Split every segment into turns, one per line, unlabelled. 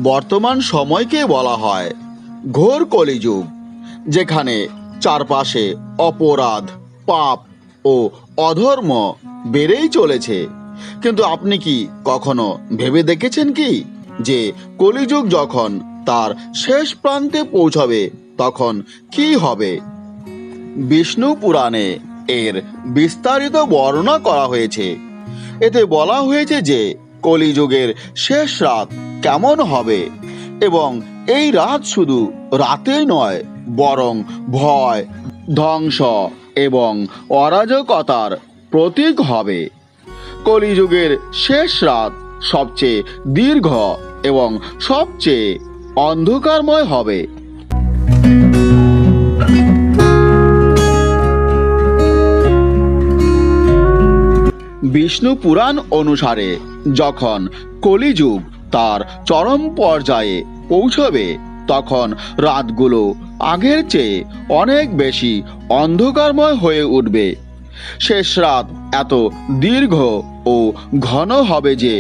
বর্তমান সময়কে বলা হয় ঘোর কলিযুগ, যেখানে চারপাশে অপরাধ, পাপ ও অধর্ম বেড়েই চলেছে। কিন্তু আপনি কি কখনো ভেবে দেখেছেন কি যে কলিযুগ যখন তার শেষ প্রান্তে পৌঁছাবে তখন কি হবে? বিষ্ণু পুরাণে এর বিস্তারিত বর্ণনা করা হয়েছে। এতে বলা হয়েছে যে কলিযুগের শেষ রাত কেমন হবে, এবং এই রাত শুধু রাতেই নয়, বরং ভয়, ধ্বংস এবং অরাজকতার প্রতীক হবে। কলিযুগের শেষ রাত সবচেয়ে দীর্ঘ এবং সবচেয়ে অন্ধকারময় হবে। বিষ্ণু পুরাণ অনুসারে যখন কলিযুগ তার চরম পর্যায়ে পৌঁছবে তখন রাতগুলো আগের চেয়ে অনেক বেশি অন্ধকারময় হয়ে উঠবে। শেষ রাত এত দীর্ঘ ও ঘন হবে যে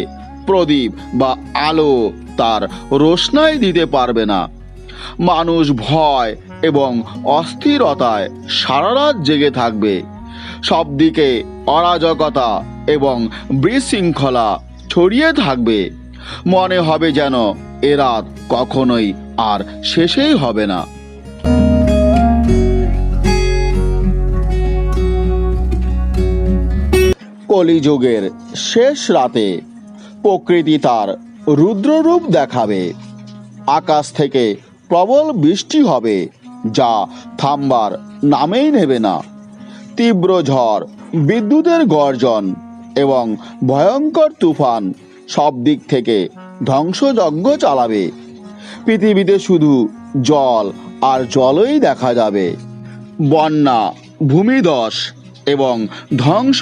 প্রদীপ বা আলো তার রোশনাই দিতে পারবে না। মানুষ ভয় এবং অস্থিরতায় সারা রাত জেগে থাকবে। সব দিকে অরাজকতা এবং বিশৃঙ্খলা ছড়িয়ে থাকবে। মনে হবে যেন এ রাত কখনোই আর শেষই হবে না। কলিযুগের শেষ রাতে প্রকৃতি তার রুদ্ররূপ দেখাবে। আকাশ থেকে প্রবল বৃষ্টি হবে, যা থামবার নামেই নেবে না। তীব্র ঝড়, বিদ্যুতের গর্জন এবং ভয়ঙ্কর তুফান সব দিক থেকে ধ্বংসযজ্ঞ চালাবে। পৃথিবীতে শুধু জল আর জলই দেখা যাবে। বন্যা, ভূমিধস এবং ধ্বংস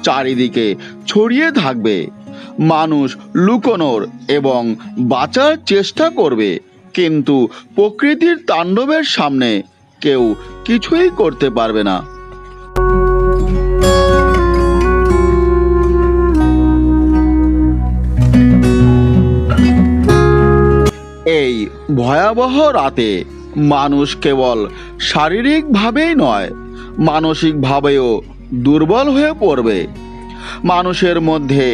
চারিদিকে ছড়িয়ে থাকবে। মানুষ লুকোনোর এবং বাঁচার চেষ্টা করবে, কিন্তু প্রকৃতির তাণ্ডবের সামনে কেউ কিছুই করতে পারবে না। এই ভয়াবহ রাতে মানুষ কেবল শারীরিকভাবেই নয়, মানসিকভাবেও দুর্বল হয়ে পড়বে। মানুষের মধ্যে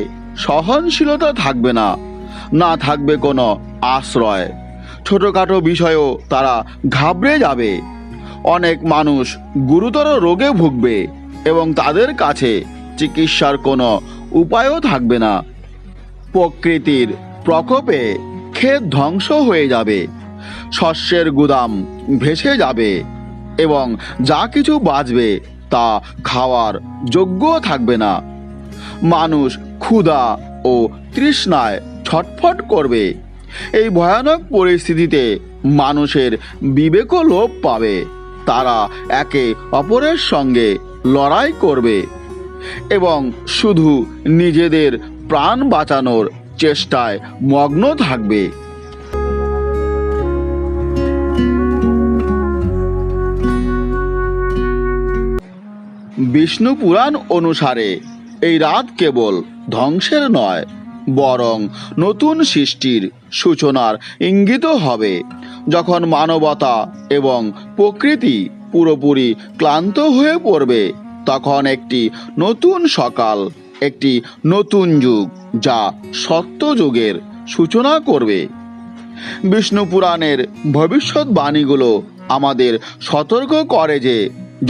সহনশীলতা থাকবে না, না থাকবে কোনো আশ্রয়। ছোটোখাটো বিষয়েও তারা ঘাবড়ে যাবে। অনেক মানুষ গুরুতর রোগে ভুগবে এবং তাদের কাছে চিকিৎসার কোনো উপায়ও থাকবে না। প্রকৃতির প্রকোপে ক্ষেত ধ্বংস হয়ে যাবে, শস্যের গুদাম ভেসে যাবে এবং যা কিছু বাঁচবে তা খাওয়ার যোগ্য থাকবে না। মানুষ ক্ষুধা ও তৃষ্ণায় ছটফট করবে। এই ভয়ানক পরিস্থিতিতে মানুষের বিবেকও লোপ পাবে। তারা একে অপরের সঙ্গে লড়াই করবে এবং শুধু নিজেদের প্রাণ বাঁচানোর চেষ্টায় মগ্ন থাকবে। বিষ্ণু পুরাণ অনুসারে এই রাত কেবল ধ্বংসের নয়, বরং নতুন সৃষ্টির সূচনার ইঙ্গিত হবে। যখন মানবতা এবং প্রকৃতি পুরোপুরি ক্লান্ত হয়ে পড়বে তখন একটি নতুন সকাল, একটি নতুন যুগ, যা সত্যযুগের সূচনা করবে। বিষ্ণু পুরাণের ভবিষ্যৎবাণীগুলো আমাদের সতর্ক করে যে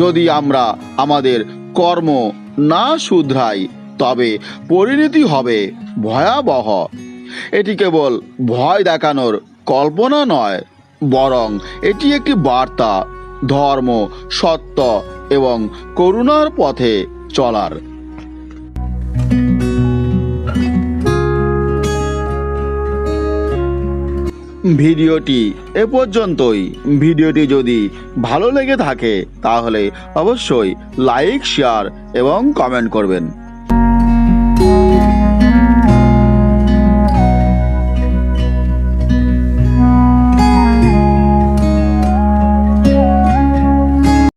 যদি আমরা আমাদের কর্ম না শুধরাই তবে পরিণতি হবে ভয়াবহ। এটি কেবল ভয় দেখানোর কল্পনা নয়, বরং এটি একটি বার্তা ধর্ম, সত্য এবং করুণার পথে চলার। ভিডিওটি এ পর্যন্তই। ভিডিওটি যদি ভালো লেগে থাকে তাহলে অবশ্যই লাইক, শেয়ার এবং কমেন্ট করবেন।